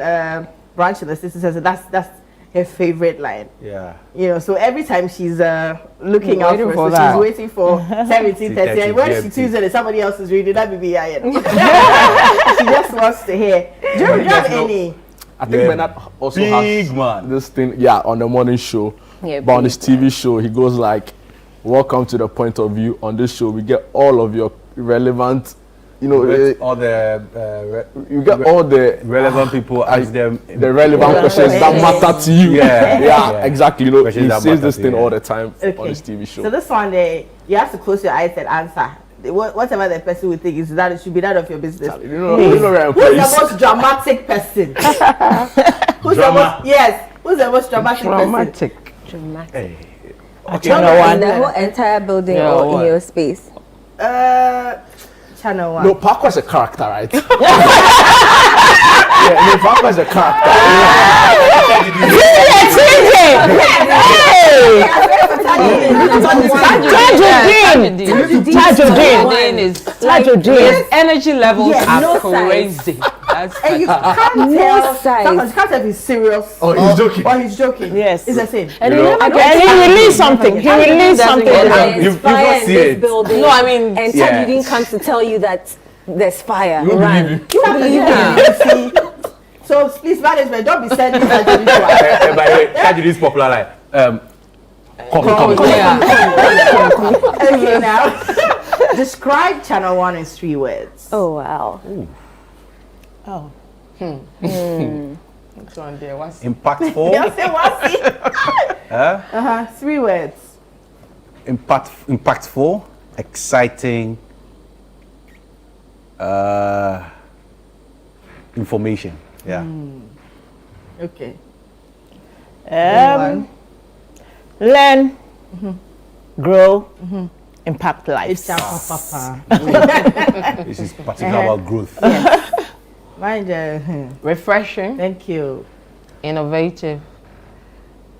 Branch of the Sisters. Says that's her favorite line. Yeah. So every time she's looking out for us, she's waiting for 17:30. And when she tunes it, somebody else is reading that BBI. She just wants to hear. Do you have any? I think Bernard also has this thing, on the morning show. Yeah, but on his TV show, he goes like, "Welcome to the point of view. On this show, we get all of your relevant, all the you get all the relevant people. Ask them the relevant questions that matter to you." Yeah, exactly. He says this thing all the time on his TV show. So this one, you have to close your eyes and answer. Whatever the person would think is that it should be that of your business. Who's the most dramatic person? Who's the most dramatic person? Dramatic. Okay. In the whole entire building or in your space? Channel 1. No, Parker is a character, right? Parker is a character. His energy levels are crazy. And you can't tell. Sometimes you can't tell if he's serious or he's joking. Or he's joking. Yes, it's the same. And he released something. He released something. You've not seen it. No, I mean, and Tad didn't come to tell you that there's fire. You believe him. You have to believe him. So please, management, don't be sending that to me. By the way, Taj is popular like come. Okay, now describe Channel 1 in 3 words. Oh wow. Oh. Which one there? What's impactful? Yes, 3 words. Impactful, exciting, information. Yeah. Okay. Learn, grow, impact lives. This is particular about growth. Mind refreshing. Thank you. Innovative.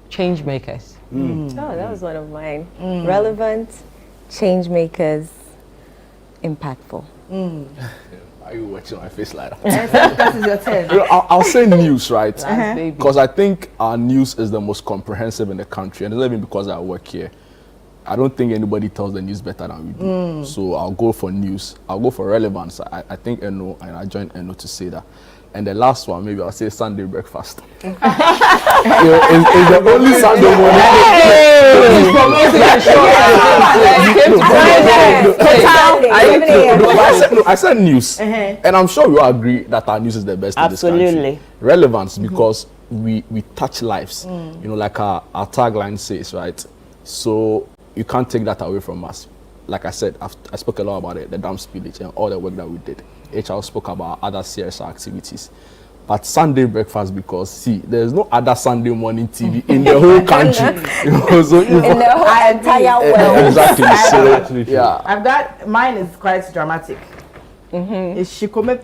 Change makers. Oh, that was one of mine. Relevant, change makers, impactful. Are you watching my face like that? That is your turn. I'll say news, right? Baby. Because I think our news is the most comprehensive in the country, and it's not even because I work here. I don't think anybody tells the news better than we do. So I'll go for news. I'll go for relevance. I think Eno, and I joined Eno to say that. And the last one, maybe I'll say Sunday breakfast. It's the only Sunday morning. I said news. And I'm sure you all agree that our news is the best in this country. Relevance, because we touch lives. Like our tagline says, right? So you can't take that away from us. Like I said, I spoke a lot about it, the dam spillage and all the work that we did. HR spoke about other CSR activities. But Sunday breakfast, because see, there's no other Sunday morning TV in the whole country. So in the whole entire world. Exactly. So, yeah. I've got, mine is quite dramatic. It's Shikome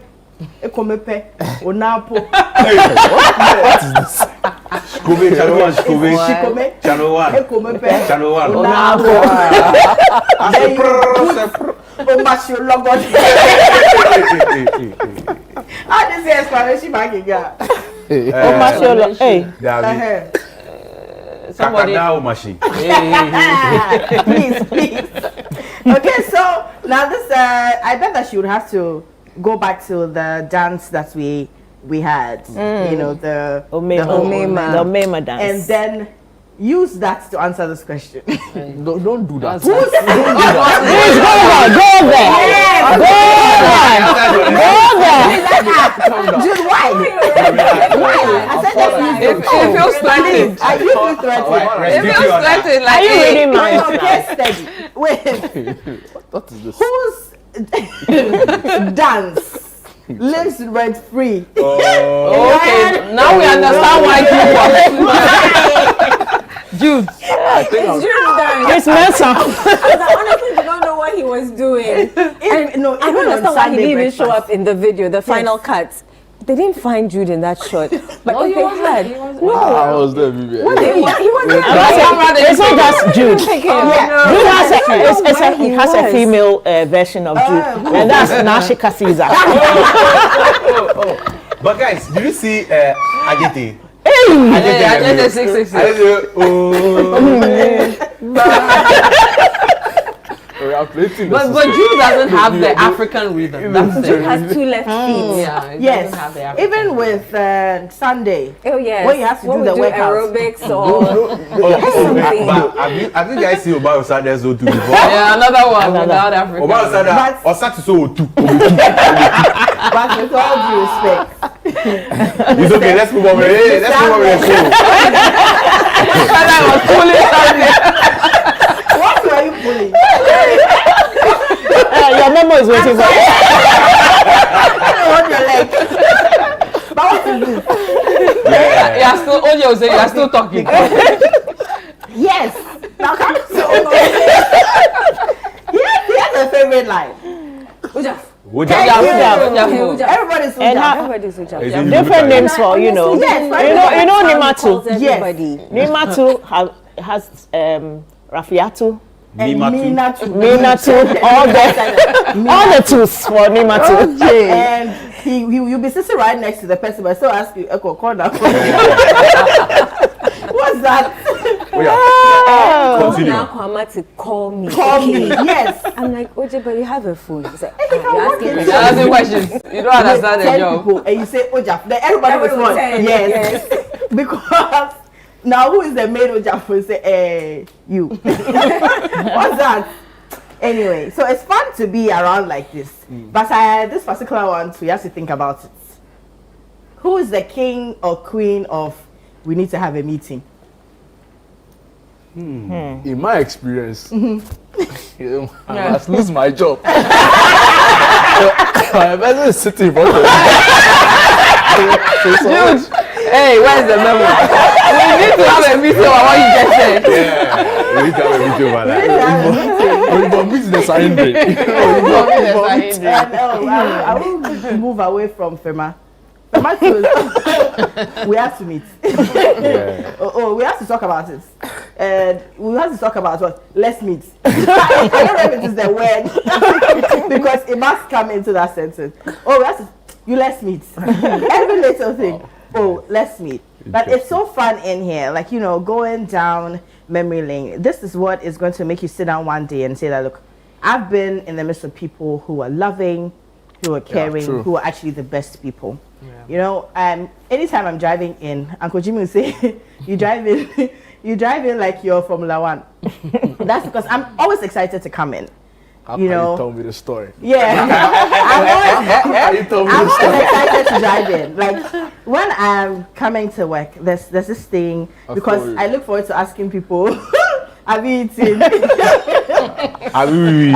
Ekomepe Onapo. What is this? Shikome, Channel 1, Shikome. Shikome Channel 1. Ekomepe Channel 1. Onapo. How does the explanation back again? Somebody. Machine. Please. Okay, so now this, I bet that she would have to go back to the dance that we had. The Omema dance. And then use that to answer this question. Don't do that. Go there. Just why? I said that It feels threatened. I you feel threatened. It feels threatened. Like, Are you reading mine? Okay, steady. Wait. What is this? Whose dance lives rent free? okay, now we understand why Jude. It's Jude's dance. It's Mensa. I honestly don't know what he was doing. No, I don't understand why he didn't even show up in the video, the final cut. They didn't find Jude in that shot. But if they had, I was there, Vivian. he was there. It's not just Jude. Jude He has a female version of Jude, and that's Nashika Caesar. But guys, did you see Ajete? Ajete 666. But Jude doesn't have the African rhythm. That's Jude it. has 2 left feet. Yeah, it Yes. doesn't have the African Even with Sunday. Oh yes. When you have to When do we the workout. aerobics or But have you guys seen Oba Osada so too before? Yeah, another one without African. Oba Osada But- Osatu so too. But with all due respect, It's okay, let's move on. Let's move on with the show. Father was pulling Sunday. what were you pulling? Your memo is waiting for you. On your leg. But what to do? Yeah, still, Oje will say you are still talking. Yes. Now come so here's a favorite line. Everybody's And everybody's different names for Yes, you know Nimatu. Everybody. Nimatu has Rafiatu, and Minatu. all the twos for Nimatu. And you'll be sitting right next to the person, but still ask you, Echo, call that. What's that? Continue. Now Kwama to call me. Call me. Yes. I'm like, Oje, but you have a phone. He's like, You're asking questions. You don't understand the 10 job. people, and you say Ojaf. Then everybody responds. 10, Yes. Because now who is the main Ojaf? We say, you. What's that? Anyway, so it's fun to be around like this. But this particular one, we have to think about it. Who is the king or queen of we need to have a meeting? In my experience, I must lose my job. My person is sitting in front of me. Dude, hey, where's the memo? We need to have a meeting on what you just said. Yeah, we need to have a video about that. I will move away from Fema. Fema too. We have to meet. We have to talk about it. And we have to talk about what? Let's meet. I don't know if it is the word because it must come into that sentence. Let's meet. Every little thing. Let's meet. But it's so fun in here, like, going down memory lane. This is what is going to make you sit down one day and say that, look, I've been in the midst of people who are loving, who are caring, who are actually the best people. Yeah. Anytime I'm driving in, Uncle Jimmy will say, you drive in like you're Formula One. That's because I'm always excited to come in. How can you tell me the story? Yeah. I'm always excited to drive in. Like, when I'm coming to work, there's this thing, because I look forward to asking people, have you eaten? Have you?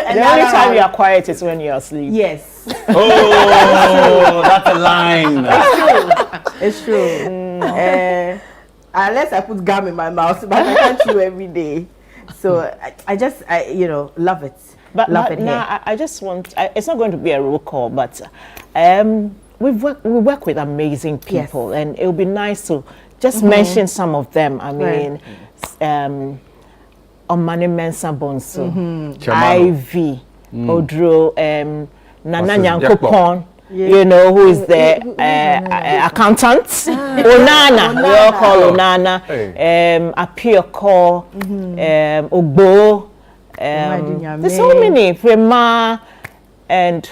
The only time you are quiet is when you're asleep. Yes. Oh, that's a line. It's true. Unless I put gum in my mouth, but I can't chew every day. So I just love it. But love it now here. I just want. It's not going to be a roll call, but we work with amazing people, and it would be nice to just mention some of them. I mean, Omani Mensa Bonso, Ivy, Odro, Nana Nyankopon. Who is the accountant? Onana, we all call Onana. Appear call, Ogbo. There's so many. Frema, and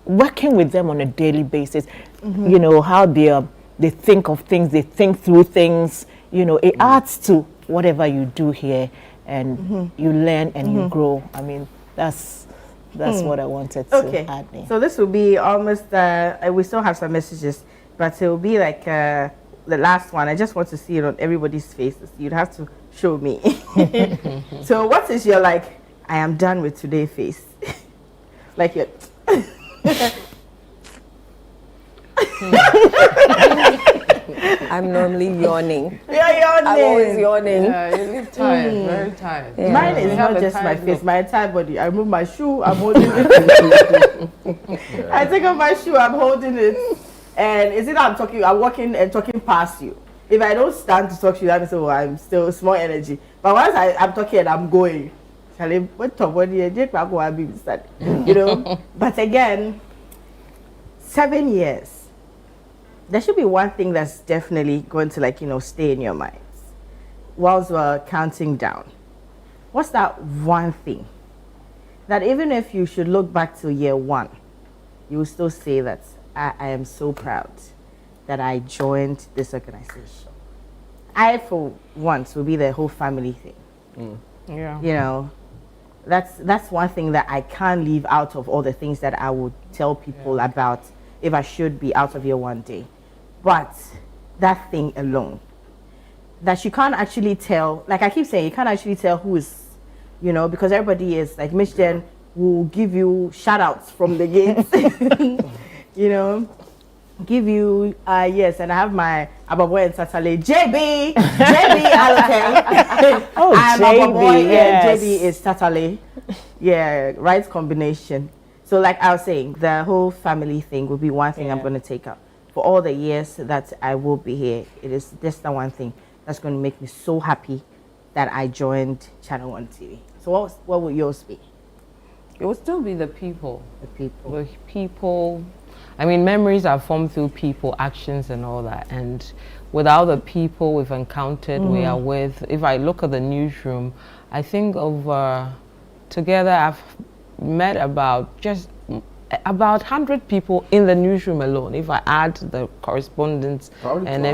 working with them on a daily basis. How their they think of things, they think through things. You know, it adds to whatever you do here, and you learn and you grow. I mean, that's what I wanted to add there. So this will be almost, we still have some messages, but it will be like the last one. I just want to see it on everybody's faces. You'd have to show me. So what is your like, I am done with today face? Like your... I'm normally yawning. You're yawning. I'm always yawning. Yeah, you look tired, very tired. Yeah. Mine is not just my face, my entire body. I remove my shoe, I'm holding it. I take off my shoe, I'm holding it. And it's either I'm walking and talking past you. If I don't stand to talk to you, that means I'm still small energy. But once I'm talking and I'm going, you know. But again, 7 years. There should be one thing that's definitely going to, like, you know, stay in your minds. Whilst we're counting down, what's that one thing that even if you should look back to year one, you will still say that I am so proud that I joined this organization? I, for once, will be the whole family thing. Yeah. You know, that's one thing that I can't leave out of all the things that I would tell people about if I should be out of here one day. But that thing alone, that you can't actually tell, like I keep saying, you can't actually tell who is, you know, because everybody is, like Miss Jen will give you shout outs from the gates, you know, give you, yes, and I have my Ababoy and Tatale, JB, okay. Oh, I'm JB, Ababoy yes. and JB is Tatale. Yeah, right combination. So like I was saying, the whole family thing will be one thing I'm going to take up. For all the years that I will be here, it is just the one thing that's going to make me so happy that I joined Channel One TV. So what will yours be? It will still be the people. The people. The people. I mean, memories are formed through people, actions and all that. And without the people we've encountered, we are with, if I look at the newsroom, I think of, together I've met about 100 people in the newsroom alone. If I add the correspondents and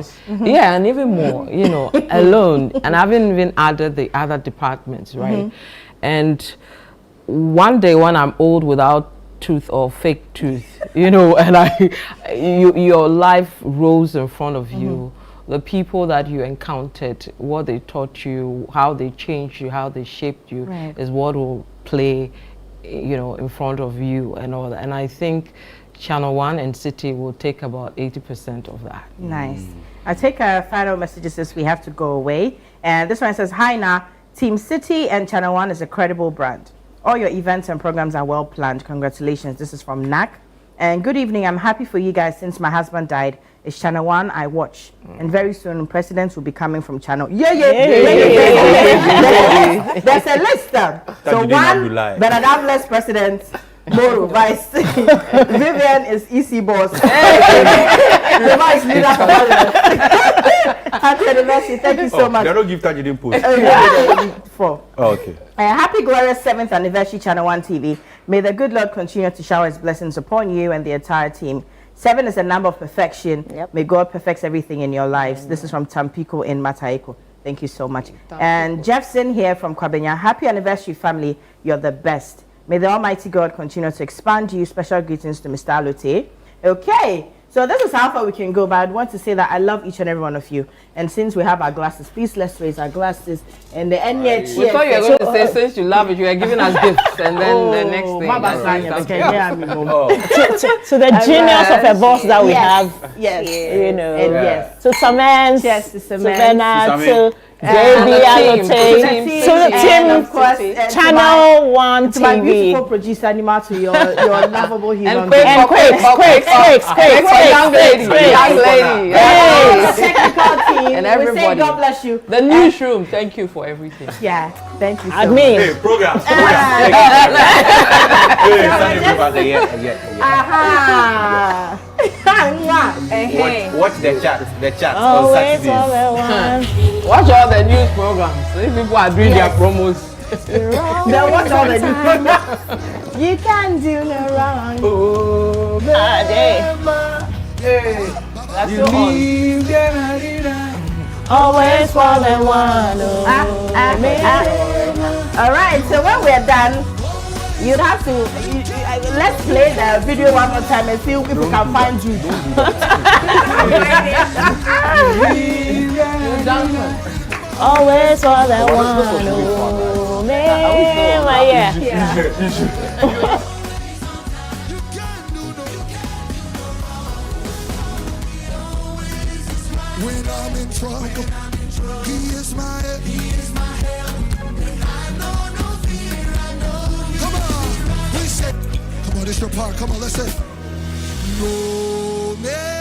yeah, and even more, you know, alone, and I haven't even added the other departments, right? And one day when I'm old without tooth or fake tooth, you know, and your life rose in front of you. The people that you encountered, what they taught you, how they changed you, how they shaped you, is what will play, you know, in front of you and all that. And I think Channel One and City will take about 80% of that. Nice. I take final messages since we have to go away. And this one says, hi Na, Team City and Channel One is a credible brand. All your events and programs are well planned. Congratulations. This is from NAC. And good evening. I'm happy for you guys since my husband died. It's Channel One I watch. And very soon presidents will be coming from Channel. There's a list. So one, Benadam less president. Moro vice. Vivian is EC boss. The vice leader for Happy anniversary. Thank you so much. They don't give that you didn't post. Oh, okay. Happy glorious 7th anniversary, Channel One TV. May the good Lord continue to shower his blessings upon you and the entire team. 7 is a number of perfection. May God perfect everything in your lives. This is from Tampico in Mataiko. Thank you so much. And Jeffson here from Kwabenya. Happy anniversary, family. You're the best. May the Almighty God continue to expand you. Special greetings to Mr. Alute. Okay, so this is how far we can go, but I want to say that I love each and every one of you. And since we have our glasses, please let's raise our glasses. And the end yet. We thought you were going to say, since you love it, you are giving us gifts. And then the next thing. So the genius of a boss that we have. Yes. You know. Yes. So Samantha. Yes, to Savannah. To JB, to the team, of course, Channel One TV. To my beautiful producer, Nima, to your lovable human and quick, young lady, technical team, and everybody. We say God bless you. The newsroom, thank you for everything. Yeah, thank you. I mean, hey, program. Watch the chat. On Saturdays. Watch all the news programs. These people are doing their promos. Then watch all the news programs. You can do no wrong. Hey. That's still on. Always fall and one. All right, so when we're done, you'd have to let's play the video one more time and see if we can find you. Always fall and one. When I'm in trouble, he is my help. Come on, we say, come on, it's your part. Come on, let's say, no man.